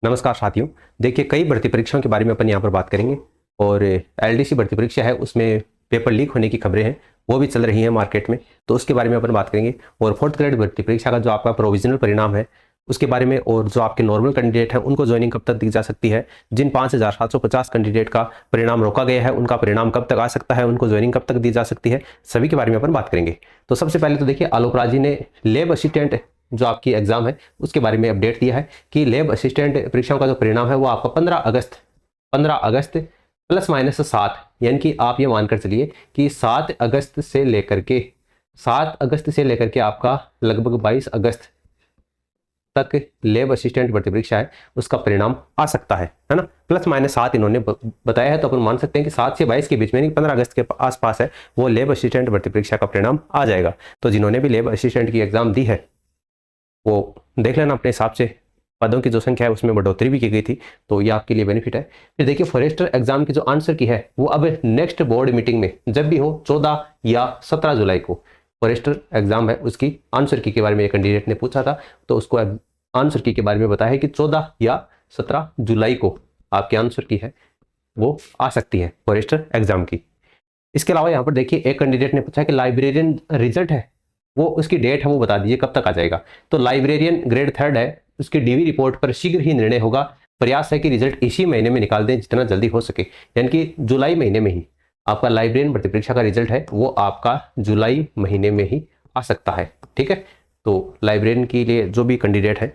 नमस्कार साथियों। देखिए, कई भर्ती परीक्षाओं के बारे में अपन यहाँ पर बात करेंगे और एलडीसी भर्ती परीक्षा है उसमें पेपर लीक होने की खबरें हैं, वो भी चल रही हैं मार्केट में, तो उसके बारे में अपन बात करेंगे। और फोर्थ ग्रेड भर्ती परीक्षा का जो आपका प्रोविजनल परिणाम है उसके बारे में, और जो आपके नॉर्मल कैंडिडेट हैं उनको ज्वाइनिंग कब तक दी जा सकती है, जिन 5,750 कैंडिडेट का परिणाम रोका गया है उनका परिणाम कब तक आ सकता है, उनको ज्वाइनिंग कब तक दी जा सकती है, सभी के बारे में अपन बात करेंगे। तो सबसे पहले तो देखिए, आलोक राज जी ने लैब असिस्टेंट जो आपकी एग्जाम है उसके बारे में अपडेट दिया है कि लैब असिस्टेंट परीक्षाओं का जो परिणाम है वो आपका 15 अगस्त ±7, यानी कि आप ये मानकर चलिए कि 7 अगस्त से लेकर के आपका लगभग 22 अगस्त तक लैब असिस्टेंट भर्ती परीक्षा है उसका परिणाम आ सकता है ना। ±7 इन्होंने बताया है, तो अपन मान सकते हैं कि 7 से 22 के बीच में, 15 अगस्त के आसपास है वो लैब असिस्टेंट भर्ती परीक्षा का परिणाम आ जाएगा। तो जिन्होंने भी लैब असिस्टेंट की एग्जाम दी है वो देख लेना अपने हिसाब से, पदों की जो संख्या है उसमें बढ़ोतरी भी की गई थी, तो ये आपके लिए बेनिफिट है। फिर देखिए, फॉरेस्टर एग्जाम की जो आंसर की है वो अब नेक्स्ट बोर्ड मीटिंग में जब भी हो 14 या 17 जुलाई को फॉरेस्टर एग्जाम है उसकी आंसर की के बारे में एक कैंडिडेट ने पूछा था, तो उसको आंसर की के बारे में बताया है कि 14 या 17 जुलाई को आपकी आंसर की है वो आ सकती है फॉरेस्टर एग्जाम की। इसके अलावा यहाँ पर देखिए, एक कैंडिडेट ने पूछा कि लाइब्रेरियन रिजल्ट है वो उसकी डेट है वो बता दीजिए कब तक आ जाएगा। तो लाइब्रेरियन ग्रेड 3 है, उसकी डीवी रिपोर्ट पर शीघ्र ही निर्णय होगा। प्रयास है कि रिजल्ट इसी महीने में निकाल दें जितना जल्दी हो सके, यानी कि जुलाई महीने में ही आपका लाइब्रेरियन भर्ती परीक्षा का रिजल्ट है वो आपका जुलाई महीने में ही आ सकता है। ठीक है, तो लाइब्रेरियन के लिए जो भी कैंडिडेट है,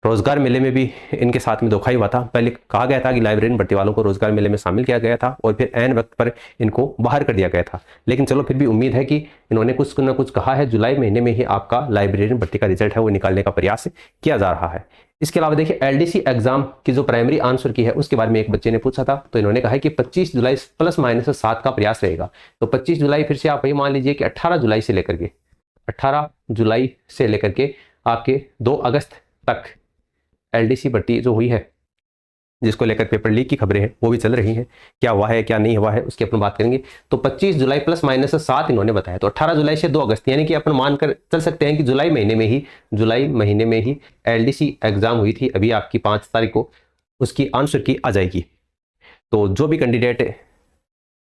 रोजगार मेले में भी इनके साथ में धोखा ही हुआ था। पहले कहा गया था कि लाइब्रेरियन भर्ती वालों को रोजगार मेले में शामिल किया गया था और फिर ऐन वक्त पर इनको बाहर कर दिया गया था, लेकिन चलो फिर भी उम्मीद है कि इन्होंने कुछ ना कुछ कहा है, जुलाई महीने में ही आपका लाइब्रेरियन भर्ती का रिजल्ट है वो निकालने का प्रयास किया जा रहा है। इसके अलावा देखिए, एलडीसी एग्जाम की जो प्राइमरी आंसर की है उसके बारे में एक बच्चे ने पूछा था, तो इन्होंने कहा है कि 25 जुलाई ±7 का प्रयास रहेगा। तो 25 जुलाई फिर से आप वही मान लीजिए कि 18 जुलाई से लेकर के आपके 2 अगस्त तक एलडीसी भर्ती जो हुई है जिसको लेकर पेपर लीक की खबरें हैं वो भी चल रही हैं, क्या हुआ है क्या नहीं हुआ है उसकी अपन बात करेंगे। तो 25 जुलाई ±7 इन्होंने बताया, तो 18 जुलाई से 2 अगस्त, यानी कि अपन मानकर चल सकते हैं कि जुलाई महीने में ही एलडीसी एग्जाम हुई थी अभी आपकी 5 तारीख को, उसकी आंसर की आ जाएगी। तो जो भी कैंडिडेट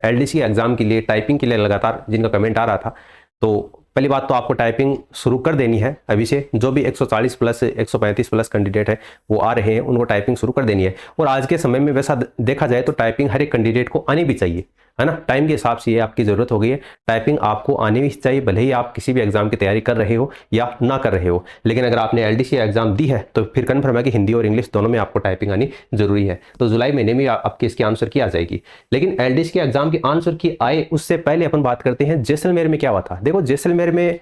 एलडीसी एग्जाम के लिए टाइपिंग के लिए लगातार जिनका कमेंट आ रहा था, तो पहली बात तो आपको टाइपिंग शुरू कर देनी है अभी से। जो भी 140 प्लस 135 प्लस कैंडिडेट है वो आ रहे हैं उनको टाइपिंग शुरू कर देनी है। और आज के समय में वैसा देखा जाए तो टाइपिंग हर एक कैंडिडेट को आनी भी चाहिए, है ना। टाइम के हिसाब से ये आपकी ज़रूरत हो गई है, टाइपिंग आपको आनी भी चाहिए, भले ही आप किसी भी एग्जाम की तैयारी कर रहे हो या ना कर रहे हो। लेकिन अगर आपने एलडीसी एग्जाम दी है तो फिर कन्फर्म है कि हिंदी और इंग्लिश दोनों में आपको टाइपिंग आनी जरूरी है। तो जुलाई महीने में आपकी इसकी आंसर की आ जाएगी। लेकिन एलडीसी के एग्जाम की आंसर की आए उससे पहले अपन बात करते हैं जैसलमेर में क्या हुआ था। देखो, जैसलमेर में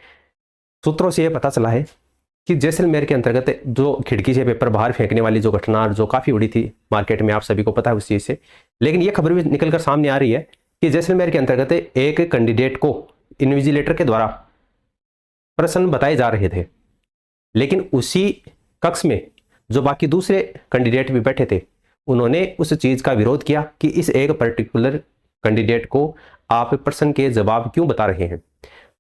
सूत्रों से यह पता चला है कि जैसलमेर के अंतर्गत जो खिड़की से पेपर बाहर फेंकने वाली जो घटना जो काफ़ी उड़ी थी मार्केट में, आप सभी को पता है उस चीज़ से। लेकिन ये खबर भी निकलकर सामने आ रही है कि जैसलमेर के अंतर्गत एक कैंडिडेट को इन्विजिलेटर के द्वारा प्रश्न बताए जा रहे थे, लेकिन उसी कक्ष में जो बाकी दूसरे कैंडिडेट भी बैठे थे उन्होंने उस चीज़ का विरोध किया कि इस एक पर्टिकुलर कैंडिडेट को आप प्रश्न के जवाब क्यों बता रहे हैं।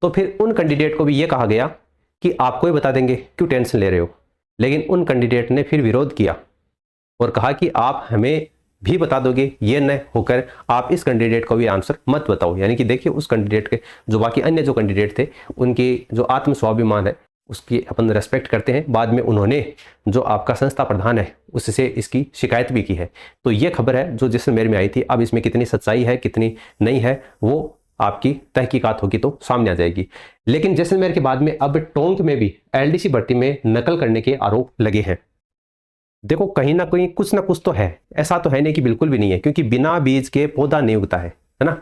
तो फिर उन कैंडिडेट को भी ये कहा गया कि आपको ही बता देंगे, क्यों टेंशन ले रहे हो। लेकिन उन कैंडिडेट ने फिर विरोध किया और कहा कि आप हमें भी बता दोगे, ये न होकर आप इस कैंडिडेट को भी आंसर मत बताओ। यानी कि देखिए, उस कैंडिडेट के जो बाकी अन्य जो कैंडिडेट थे उनकी जो आत्म स्वाभिमान है उसकी अपन रेस्पेक्ट करते हैं। बाद में उन्होंने जो आपका संस्था प्रधान है उससे इसकी शिकायत भी की है। तो ये खबर है जो जैसलमेर में आई थी। अब इसमें कितनी सच्चाई है कितनी नहीं है वो आपकी तहकीकात होगी तो सामने आ जाएगी। लेकिन जैसलमेर के बाद में अब टोंक में भी एलडीसी भर्ती में नकल करने के आरोप लगे हैं। देखो, कहीं ना कहीं कुछ ना कुछ तो है, ऐसा तो है नहीं कि बिल्कुल भी नहीं है, क्योंकि बिना बीज के पौधा नहीं उगता है ना।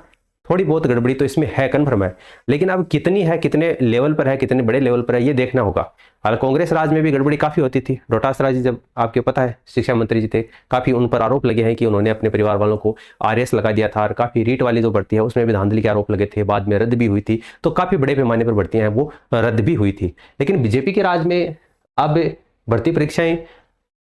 थोड़ी बहुत गड़बड़ी तो इसमें है, कन्फर्म है। लेकिन अब कितनी है, कितने लेवल पर है, कितने बड़े लेवल पर है, ये देखना होगा। हालांकि कांग्रेस राज में भी गड़बड़ी काफ़ी होती थी। डोटासरा जी जब आपके पता है शिक्षा मंत्री जी थे, काफ़ी उन पर आरोप लगे हैं कि उन्होंने अपने परिवार वालों को आरएस लगा दिया था, और काफ़ी रीट वाली जो भर्ती है उसमें भी धांधली के आरोप लगे थे, बाद में रद्द भी हुई थी। तो काफ़ी बड़े पैमाने पर भर्तियाँ हैं वो रद्द भी हुई थी। लेकिन बीजेपी के राज में अब भर्ती परीक्षाएं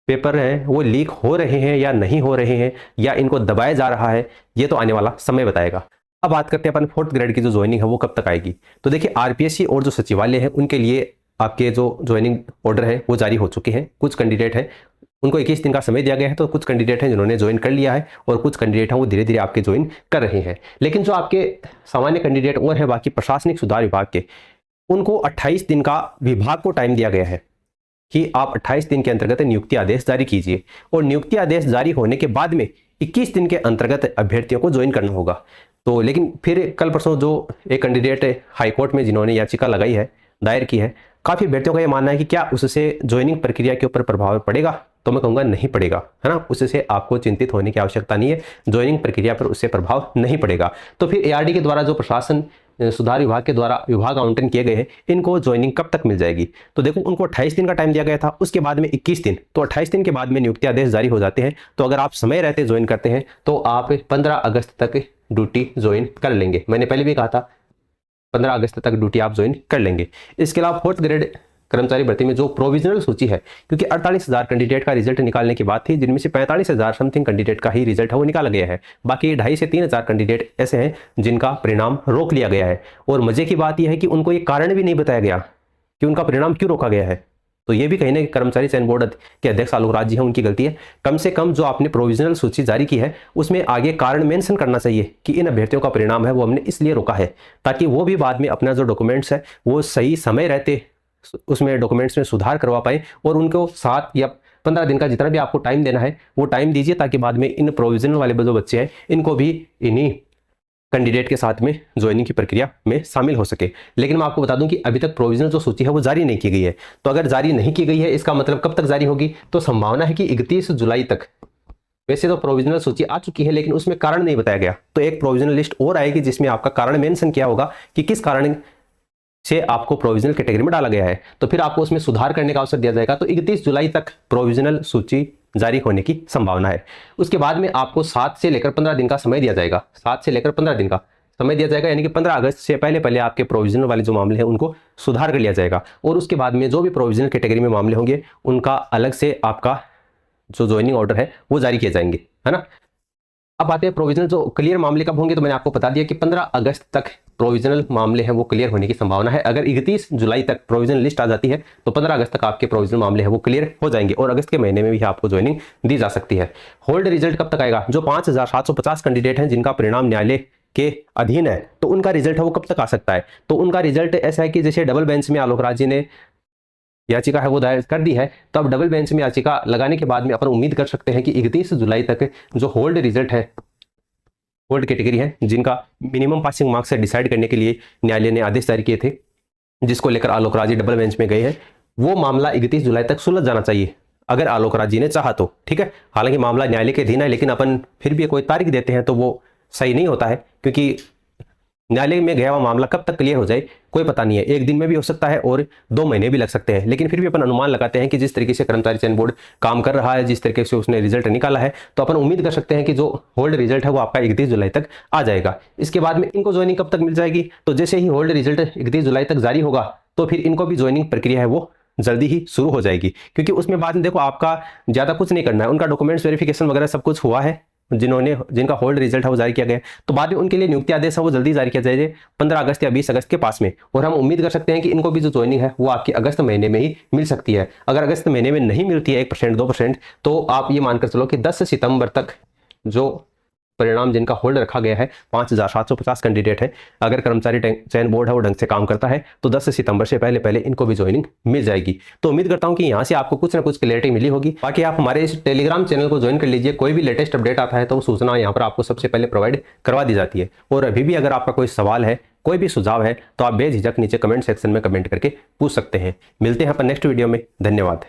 पेपर हैं वो लीक हो रहे हैं या नहीं हो रहे हैं, या इनको दबाया जा रहा है, ये तो आने वाला समय बताएगा। अब बात करते हैं अपन फोर्थ ग्रेड की जो ज्वाइनिंग है वो कब तक आएगी। तो देखिए, आरपीएससी और जो सचिवालय है उनके लिए आपके जो ज्वाइनिंग ऑर्डर हैं वो जारी हो चुके हैं। कुछ कैंडिडेट हैं उनको 21 दिन का समय दिया गया है, तो कुछ कैंडिडेट हैं जिन्होंने ज्वाइन कर लिया है और कुछ कैंडिडेट हैं वो धीरे धीरे आपके ज्वाइन कर रहे हैं। लेकिन जो आपके सामान्य कैंडिडेट और हैं बाकी प्रशासनिक सुधार विभाग के, उनको 28 दिन का विभाग को टाइम दिया गया है कि आप 28 दिन के अंतर्गत नियुक्ति आदेश जारी कीजिए, और नियुक्ति आदेश जारी होने के बाद में 21 दिन के अंतर्गत अभ्यर्थियों को ज्वाइन करना होगा। तो लेकिन फिर कल परसों जो एक कैंडिडेट हाईकोर्ट में जिन्होंने याचिका लगाई है, दायर की है, काफ़ी अभ्यर्थियों का ये मानना है कि क्या उससे ज्वाइनिंग प्रक्रिया के ऊपर प्रभाव पड़ेगा, तो मैं कहूँगा नहीं पड़ेगा, है ना। उससे आपको चिंतित होने की आवश्यकता नहीं है, ज्वाइनिंग प्रक्रिया पर उससे प्रभाव नहीं पड़ेगा। तो फिर एआरडी के द्वारा जो प्रशासन सुधार विभाग के द्वारा विभाग आवंटन किए गए हैं, इनको ज्वाइनिंग कब तक मिल जाएगी? तो देखो, उनको 28 दिन का टाइम दिया गया था, उसके बाद में 21 दिन, तो 28 दिन के बाद में नियुक्ति आदेश जारी हो जाते हैं। तो अगर आप समय रहते ज्वाइन करते हैं तो आप 15 अगस्त तक ड्यूटी ज्वाइन कर लेंगे। मैंने पहले भी कहा था 15 अगस्त तक ड्यूटी आप ज्वाइन कर लेंगे। इसके अलावा 4th ग्रेड कर्मचारी भर्ती में जो प्रोविजनल सूची है, क्योंकि 48,000 कैंडिडेट का रिजल्ट निकालने की बात थी, जिनमें से 45,000 समथिंग कैंडिडेट का ही रिजल्ट है वो निकाला गया है। बाकी 2,500 से 3,000 कैंडिडेट ऐसे हैं जिनका परिणाम रोक लिया गया है। और मजे की बात यह है कि उनको ये कारण भी नहीं बताया गया कि उनका परिणाम क्यों रोका गया है। तो ये भी कहीं ना कर्मचारी चयन बोर्ड के अध्यक्ष आलोक राज जी हैं, उनकी गलती है। कम से कम जो आपने प्रोविजनल सूची जारी की है उसमें आगे कारण मेंशन करना चाहिए कि इन अभ्यर्थियों का परिणाम है वो हमने इसलिए रोका है, ताकि वो भी बाद में अपना जो डॉक्यूमेंट्स है वो सही समय रहते उसमें डॉक्यूमेंट्स में सुधार करवा पाए, और उनको 7 या 15 दिन का जितना भी आपको टाइम देना है वो टाइम दीजिए, ताकि बाद में इन प्रोविजनल वाले जो बच्चे हैं इनको भी इन्हीं कैंडिडेट के साथ में ज्वाइनिंग की प्रक्रिया में शामिल हो सके। लेकिन मैं आपको बता दूं कि अभी तक प्रोविजनल जो सूची है वो जारी नहीं की गई है। तो अगर जारी नहीं की गई है, इसका मतलब कब तक जारी होगी? तो संभावना है कि 31 जुलाई तक। वैसे तो प्रोविजनल सूची आ चुकी है, लेकिन उसमें कारण नहीं बताया गया, तो एक प्रोविजनल लिस्ट और आएगी जिसमें आपका कारण मेंशन किया होगा कि किस कारण से आपको प्रोविजनल कैटेगरी में डाला गया है। तो फिर आपको उसमें सुधार करने का अवसर दिया जाएगा। तो 31 जुलाई तक प्रोविजनल सूची जारी होने की संभावना है। उसके बाद में आपको 7 से लेकर 15 दिन का समय दिया जाएगा। 7 से लेकर 15 दिन का समय दिया जाएगा, यानी कि 15 अगस्त से पहले पहले आपके प्रोविजनल वाले जो मामले हैं उनको सुधार कर लिया जाएगा, और उसके बाद में जो भी प्रोविजनल कैटेगरी में मामले होंगे उनका अलग से आपका जो ज्वाइनिंग ऑर्डर है वो जारी किए जाएंगे, है ना। अब आते हैं प्रोविजनल जो क्लियर मामले कब होंगे। तो मैंने आपको बता दिया कि 15 अगस्त तक प्रोविजनल मामले हैं वो क्लियर होने की संभावना है। अगर 31 जुलाई तक प्रोविजनल लिस्ट आ जाती है तो 15 अगस्त तक आपके प्रोविजनल मामले हैं वो क्लियर हो जाएंगे, और अगस्त के महीने में भी आपको ज्वाइनिंग दी जा सकती है। होल्ड रिजल्ट कब तक आएगा? जो 5,750 कैंडिडेट हैं जिनका परिणाम न्यायालय के अधीन है, तो उनका रिजल्ट है वो कब तक आ सकता है? तो उनका रिजल्ट ऐसा है कि जैसे डबल बेंच में आलोक राज जी ने याचिका है वो दायर कर दी है, तो अब डबल बेंच में याचिका लगाने के बाद में अपन उम्मीद कर सकते हैं कि 31 जुलाई तक जो होल्ड रिजल्ट है, होल्ड कैटेगरी है, जिनका मिनिमम पासिंग मार्क्स से डिसाइड करने के लिए न्यायालय ने आदेश जारी किए थे, जिसको लेकर आलोक राज जी डबल बेंच में गए हैं, वो मामला 31 जुलाई तक सुलझ जाना चाहिए अगर आलोक राज जी ने चाहा तो, ठीक है। हालांकि मामला न्यायालय के अधीन है, लेकिन अपन फिर भी कोई तारीख देते हैं तो वो सही नहीं होता है, क्योंकि न्यायालय में गया हुआ मामला कब तक क्लियर हो जाए कोई पता नहीं है। 1 दिन में भी हो सकता है और 2 महीने भी लग सकते हैं, लेकिन फिर भी अपन अनुमान लगाते हैं कि जिस तरीके से कर्मचारी चयन बोर्ड काम कर रहा है, जिस तरीके से उसने रिजल्ट निकाला है, तो अपन उम्मीद कर सकते हैं कि जो होल्ड रिजल्ट है वो आपका 31 जुलाई तक आ जाएगा। इसके बाद में इनको ज्वाइनिंग कब तक मिल जाएगी? तो जैसे ही होल्ड रिजल्ट 31 जुलाई तक जारी होगा तो फिर इनको भी ज्वाइनिंग प्रक्रिया है वो जल्दी ही शुरू हो जाएगी, क्योंकि उसमें बाद में देखो आपका ज़्यादा कुछ नहीं करना है, उनका डॉक्यूमेंट्स वेरिफिकेशन वगैरह सब कुछ हुआ है, जिनका होल्ड रिजल्ट है वो जारी किया गया, तो बाद में उनके लिए नियुक्ति आदेश है वो जल्दी जारी किया जाएगा 15 अगस्त या 20 अगस्त के पास में, और हम उम्मीद कर सकते हैं कि इनको भी जो ज्वाइनिंग है वो आपकी अगस्त महीने में ही मिल सकती है। अगर अगस्त महीने में नहीं मिलती है 1% 2%, तो आप ये मानकर चलो कि 10 सितंबर तक जो परिणाम जिनका होल्ड रखा गया है 5,750 कैंडिडेट है, अगर कर्मचारी चयन बोर्ड है वो ढंग से काम करता है तो 10 सितंबर से पहले पहले इनको भी ज्वाइनिंग मिल जाएगी। तो उम्मीद करता हूं कि यहां से आपको कुछ ना कुछ क्लैरिटी मिली होगी। बाकी आप हमारे इस टेलीग्राम चैनल को ज्वाइन कर लीजिए, कोई भी लेटेस्ट अपडेट आता है तो वो सूचना यहाँ पर आपको सबसे पहले प्रोवाइड करवा दी जाती है। और अभी भी अगर आपका कोई सवाल है, कोई भी सुझाव है, तो आप बेझिझक नीचे कमेंट सेक्शन में कमेंट करके पूछ सकते हैं। मिलते हैं अपन नेक्स्ट वीडियो में। धन्यवाद।